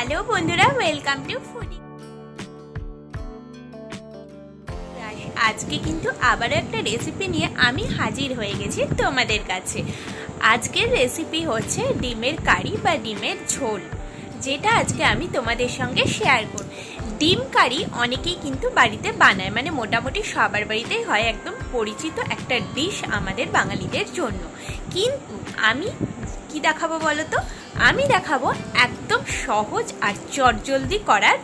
Hello বন্ধুরা, welcome to foodie. আজকে কিন্তু আবারও একটা রেসিপি নিয়ে আমি হাজির হয়ে গেছি তোমাদের কাছে। আজকের রেসিপি হচ্ছে ডিমের কারি বা ডিমের ঝোল, যেটা আজকে আমি তোমাদের সঙ্গে শেয়ার করব। ডিম কারি অনেকেই কিন্তু বাড়িতে বানায়, মানে মোটামুটি সবার বাড়িতেই হয়, একদম পরিচিত একটা ডিশ আমাদের বাঙালিদের জন্য। কিন্তু আমি কি দেখাবো বলো তো? আমি দেখাবো একদম সহজ আর চটজলদি করার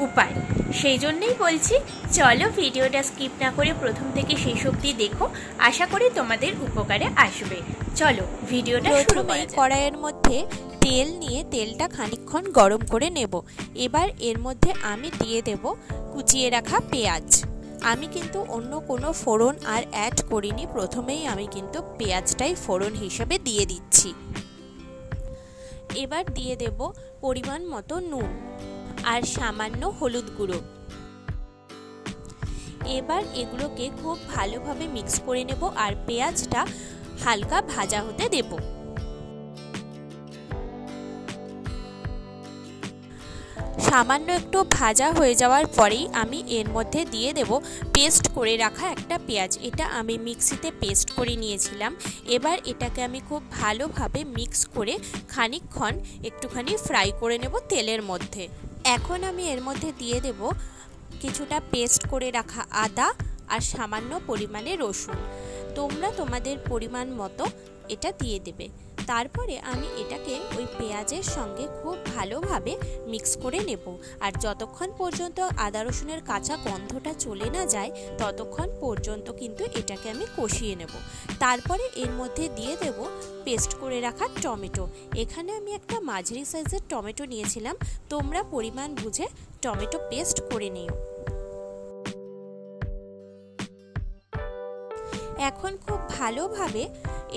উপায়। সেই জন্যই বলছি, চলো ভিডিওটা স্কিপ না করে প্রথম থেকে শেষ অবধি দেখো, আশা করি তোমাদের উপকারে আসবে। চলো ভিডিওটা শুরু করা যাক। কড়াইয়ের মধ্যে তেল নিয়ে তেলটা খানিকক্ষণ গরম করে নেব। এবার এর মধ্যে আমি দিয়ে দেব কুচিয়ে রাখা পেঁয়াজ। আমি কিন্তু অন্য কোনো ফোড়ন আর অ্যাড করিনি, প্রথমেই আমি কিন্তু পেঁয়াজটাই ফোড়ন হিসেবে দিয়ে দিচ্ছি। এবার দিয়ে দেব পরিমাণ মতো নুন আর সামান্য হলুদ গুঁড়ো। এবার এগুলোকে খুব ভালোভাবে মিক্স করে নেব আর পেঁয়াজটা হালকা ভাজা হতে দেব। সামান্য একটু ভাজা হয়ে যাওয়ার পরেই আমি এর মধ্যে দিয়ে দেব পেস্ট করে রাখা একটা পেঁয়াজ। এটা আমি মিক্সিতে পেস্ট করে নিয়েছিলাম। এবার এটাকে আমি খুব ভালোভাবে মিক্স করে খানিকক্ষণ একটুখানি ফ্রাই করে নেব তেলের মধ্যে। এখন আমি এর মধ্যে দিয়ে দেব কিছুটা পেস্ট করে রাখা আদা আর সামান্য পরিমাণে রসুন। তোমরা তোমাদের পরিমাণ মতো এটা দিয়ে দেবে। তারপরে আমি এটাকে ওই পেঁয়াজের সঙ্গে খুব ভালোভাবে মিক্স করে নেব। আর যতক্ষণ পর্যন্ত আদা রসুনের কাঁচা গন্ধটা চলে না যায় ততক্ষণ পর্যন্ত কিন্তু এটাকে আমি কষিয়ে নেব। তারপরে এর মধ্যে দিয়ে দেব পেস্ট করে রাখা টমেটো। এখানে আমি একটা মাঝারি সাইজের টমেটো নিয়েছিলাম, তোমরা পরিমাণ বুঝে টমেটো পেস্ট করে নিও। এখন খুব ভালোভাবে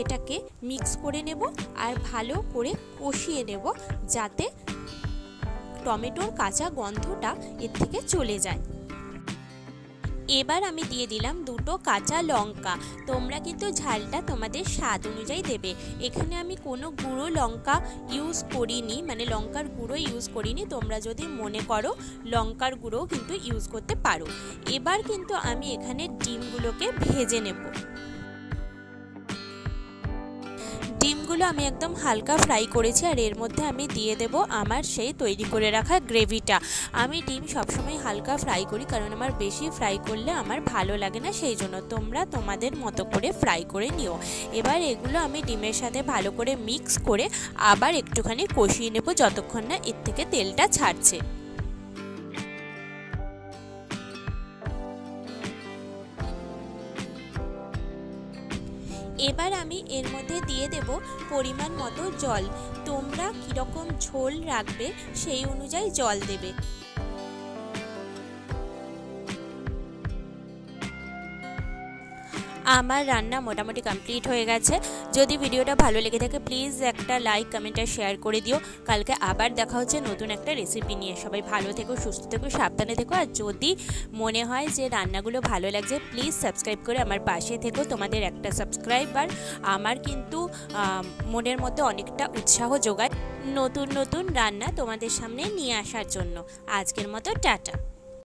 এটাকে মিক্স করে নেব আর ভালো করে কষিয়ে নেব, যাতে টমেটোর কাঁচা গন্ধটা এর থেকে চলে যায়। এবার আমি দিয়ে দিলাম দুটো কাঁচা লঙ্কা। তোমরা কিন্তু ঝালটা তোমাদের স্বাদ অনুযায়ী দেবে। এখানে আমি কোনো গুঁড়ো লঙ্কা ইউজ করিনি, মানে লঙ্কার গুঁড়ো ইউজ করিনি। তোমরা যদি মনে করো লঙ্কার গুঁড়ো কিন্তু ইউজ করতে পারো। এবার কিন্তু আমি এখানে ডিমগুলোকে ভেজে নেব। ডিমগুলো আমি একদম হালকা ফ্রাই করেছি আর এর মধ্যে আমি দিয়ে দেব আমার সেই তৈরি করে রাখা গ্রেভিটা। আমি ডিম সবসময় হালকা ফ্রাই করি, কারণ আমার বেশি ফ্রাই করলে আমার ভালো লাগে না, সেই জন্য তোমরা তোমাদের মতো করে ফ্রাই করে নিও। এবার এগুলো আমি ডিমের সাথে ভালো করে মিক্স করে আবার একটুখানি কষিয়ে নেব, যতক্ষণ না এর থেকে তেলটা ছাড়ছে। এবার আমি এর মধ্যে দিয়ে দেব পরিমাণ মতো জল। তোমরা কীরকম ঝোল রাখবে সেই অনুযায়ী জল দেবে। আমার রান্না মোটামুটি কমপ্লিট হয়ে গেছে। যদি ভিডিওটা ভালো লেগে থাকে প্লিজ একটা লাইক, কমেন্ট আর শেয়ার করে দিও। কালকে আবার দেখা হচ্ছে নতুন একটা রেসিপি নিয়ে। সবাই ভালো থেকো, সুস্থ থেকো, সাবধানে থেকো। আর যদি মনে হয় যে রান্নাগুলো ভালো লাগছে প্লিজ সাবস্ক্রাইব করে আমার পাশে থেকো। তোমাদের একটা সাবস্ক্রাইবার আমার কিন্তু মনের মধ্যে অনেকটা উৎসাহ যোগায় নতুন নতুন রান্না তোমাদের সামনে নিয়ে আসার জন্য। আজকের মতো টাটা।